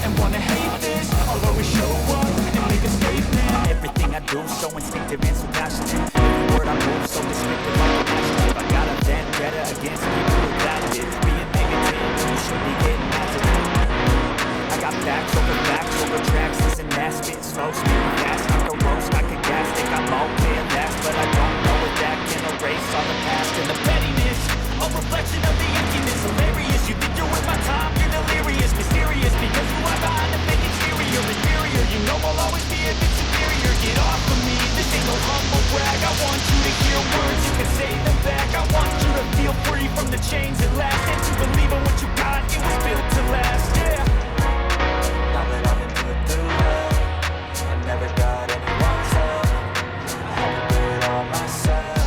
and wanna hate this, I'll always show up and make a statement. Everything I do so instinctive and so passionate. Every word I move so descriptive, like an adjective. I got a vendetta against people who doubted it. Being negative, you should be getting after it. I got facts over tracks, listen fast, spit slow, speaking fast, I can roast, I can gas, think I'm okay at last, but I don't know if that can erase all the past and the pettiness, a reflection of the emptiness, hilarious, you think you're worth my time, you're delirious, mysterious, because you are behind the fake exterior, inferior, you know I'll always be a bit superior, get off of me, this ain't no humble brag, I want you to hear words, you can say them back, I want you to feel free from the chains at last, and to believe in what you got, it was built to last, yeah. Now that I've been put through hell, I never got anyone's help. I had to do it all myself.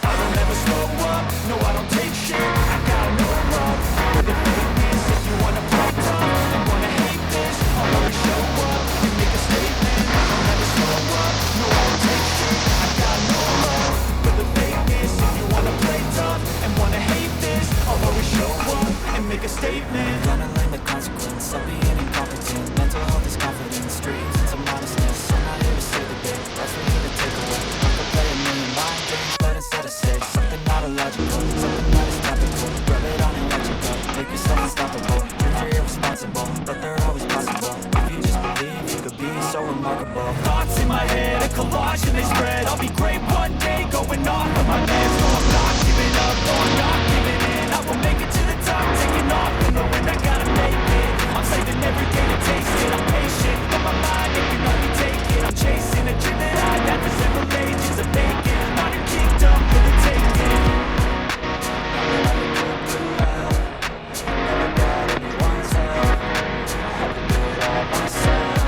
I don't ever slow up, no I don't take shit. I got no love for the fakeness. If you wanna play tough and wanna hate this, I'll always show up and make a statement. I don't ever slow up, no I don't take shit. I got no love for the fakeness. If you wanna play tough and wanna hate this, I'll always show up and make a statement. Gonna learn the consequence of being incompetent. Mental health is confidence, dreams and some modestness. I'm not here to save the day, that's for you to take away. I could play a million mind games, but instead I say something not illogical, something that is topical. Rub it on and let you go, make yourself unstoppable. Dreams are irresponsible, but they're always possible. If you just believe, you could be so remarkable. Thoughts in my head, a collage and they spread. I'll be great one day, going off of my meds. No, I'm not giving up, no, I'm not giving in. I will make it to the top, taking off, and knowing I gotta make it. I'm saving every day to taste it. I'm patient, but my mind, it can only take it. I'm chasing a dream that I had for several ages of vacant. Modern kingdom for the taking. Now that I've been put through hell, I never got anyone's help. I had to do it all myself.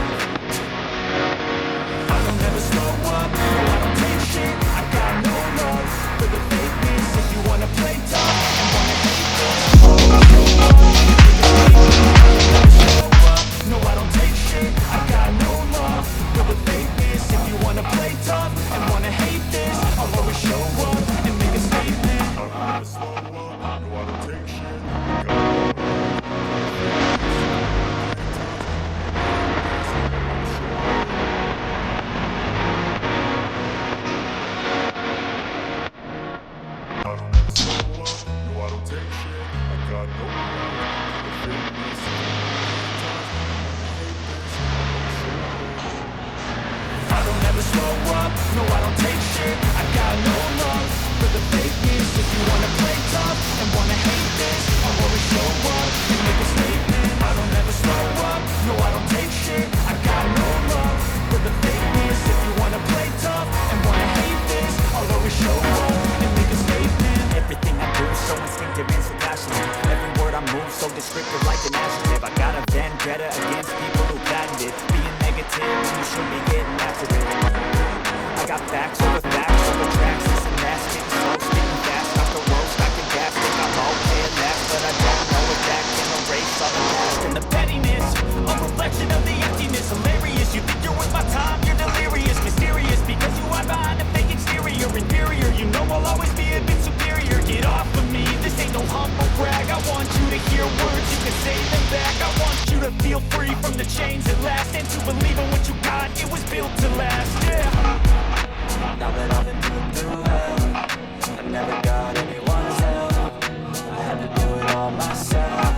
I don't ever slow up, no I don't take shit. I got no love for the fakeness. If you wanna play tough and wanna hate this, no I don't take shit. I got no love for the fakeness. If you wanna play tough and wanna hate this, I'll always show up and make a statement. I don't ever slow up, no I don't take shit. I don't ever slow up, no I don't take shit. I got no love for the fakeness. If you wanna play tough and wanna hate this, I'll always show up and make a statement. I don't ever slow up, no I don't take shit. I got no love for the fakeness. If you wanna play tough and wanna hate this, I'll always show up and make a statement. Everything I do so instinctive and so passionate. Every word I move so descriptive like an adjective. I got a vendetta against people who patented being negative when you should be getting after it. I got facts over tracks, listen fast, getting slow, speaking fast, I can roast, I can gas, think I'm okay at last, but I don't know if that can erase all the past and the pettiness, a reflection of the emptiness, hilarious, you think you're worth my time, you're delirious, mysterious, because you are behind a fake exterior, inferior, you know I'll always be a bit superior, get off of me, this ain't no humble brag, I want you to hear words, you can say them back, I want you to feel free from the chains at last, and to believe in what you got, it was built to last, yeah. Now that I've been put through hell, I never got anyone's help. I had to do it all myself.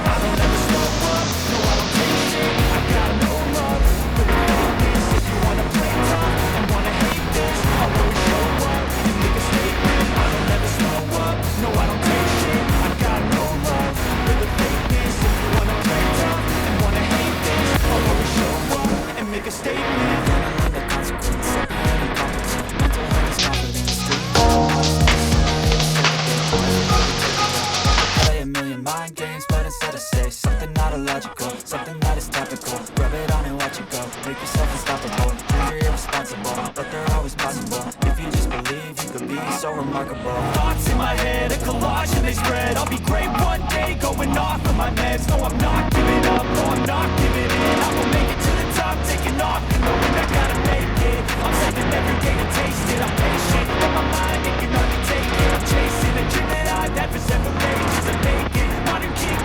I don't ever slow up, no I don't take shit. I got no love for the fakeness. If you wanna play tough and wanna hate this, I'll always show up and make a statement. I don't ever slow up, no I don't take shit. I got no love for the fakeness. If you wanna play tough and wanna hate this, I'll always show up and make a statement. The consequence of being incompetent. Mental health is confidence, dreams. Play a million mind games, but instead I say something not illogical, something that is topical. Rub it on and watch it go, make yourself unstoppable. Dreams are irresponsible, but they're always possible. If you just believe, you could be so remarkable. Thoughts in my head, a collage and they spread. I'll be great one day, going off of my meds. No, I'm not giving up, no, I'm not giving in. I will make it to the top, taking off, and knowing I gotta make it. I'm saving every day to taste it. I'm patient, but my mind, it can only take it. I'm chasing a dream that I've had for several ages of vacant. Modern king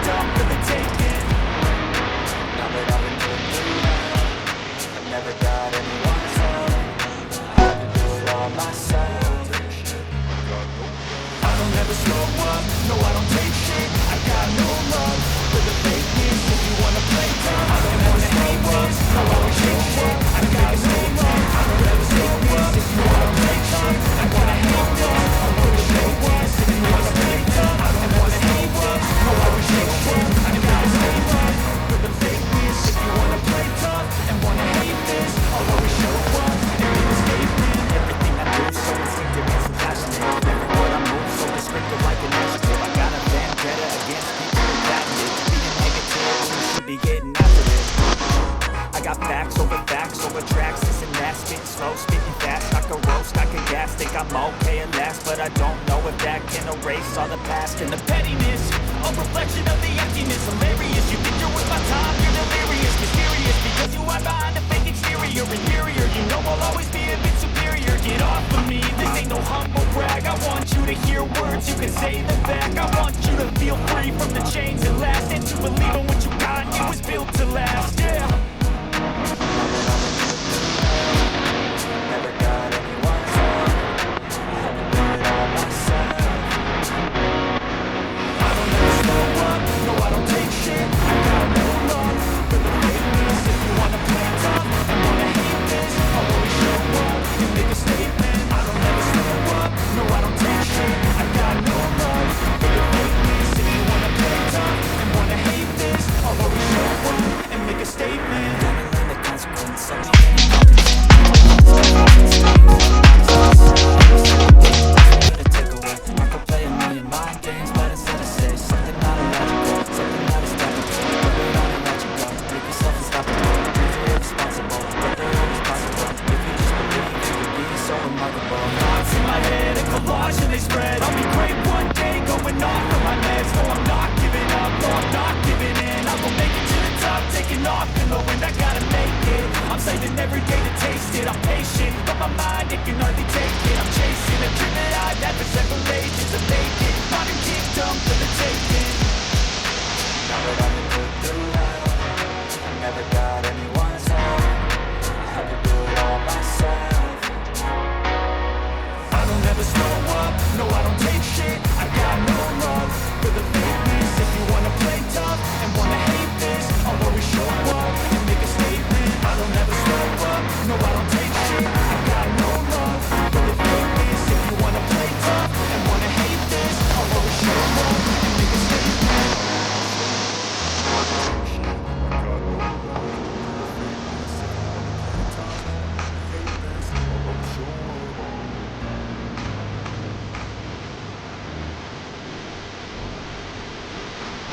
got facts over tracks. This and that, spitting slow, spitting fast. I can roast, I can gas, think I'm okay at last, but I don't know if that can erase all the past. And the pettiness, a reflection of the emptiness. Hilarious, you think you're with my time, you're delirious. Mysterious, because you hide behind a fake exterior. Inferior, you know I'll always be a bit superior. Get off of me, this ain't no humble brag. I want you to hear words, you can say them back. I want you to feel free from the chains that last, and to believe in what you got, you was built to last, yeah. Never got anyone's help. Had to do it all myself. I don't ever slow up, no I don't take shit. I got no love for the fakeness. If you wanna play tough and wanna hate this, I'll always show up and make a statement. I don't ever slow up, no I don't take shit. I got no love for the fakeness. If you wanna play tough and wanna hate this, I'll always show up and make a statement. Gotta learn the consequence of being incompetent. Take away. I could play a million mind games, but instead I say something not illogical, something that is topical. Put it on and let you go. Make yourself unstoppable. Dreams are irresponsible, but they're always possible. If you just believe, you could be so remarkable. Thoughts in my head, a collage and they spread. I'll be great one day, going off from my meds. No, I'm not giving up, no, I'm not giving in. I will make it to the top, taking off in the wind. I gotta make it. I'm saving every day to taste it. I'm patient, but my mind, it can hardly take it. I'm chasing a dream that I've had for several ages. A vacant, modern kingdom for the taking. Now that I've been put through hell, I never got anyone.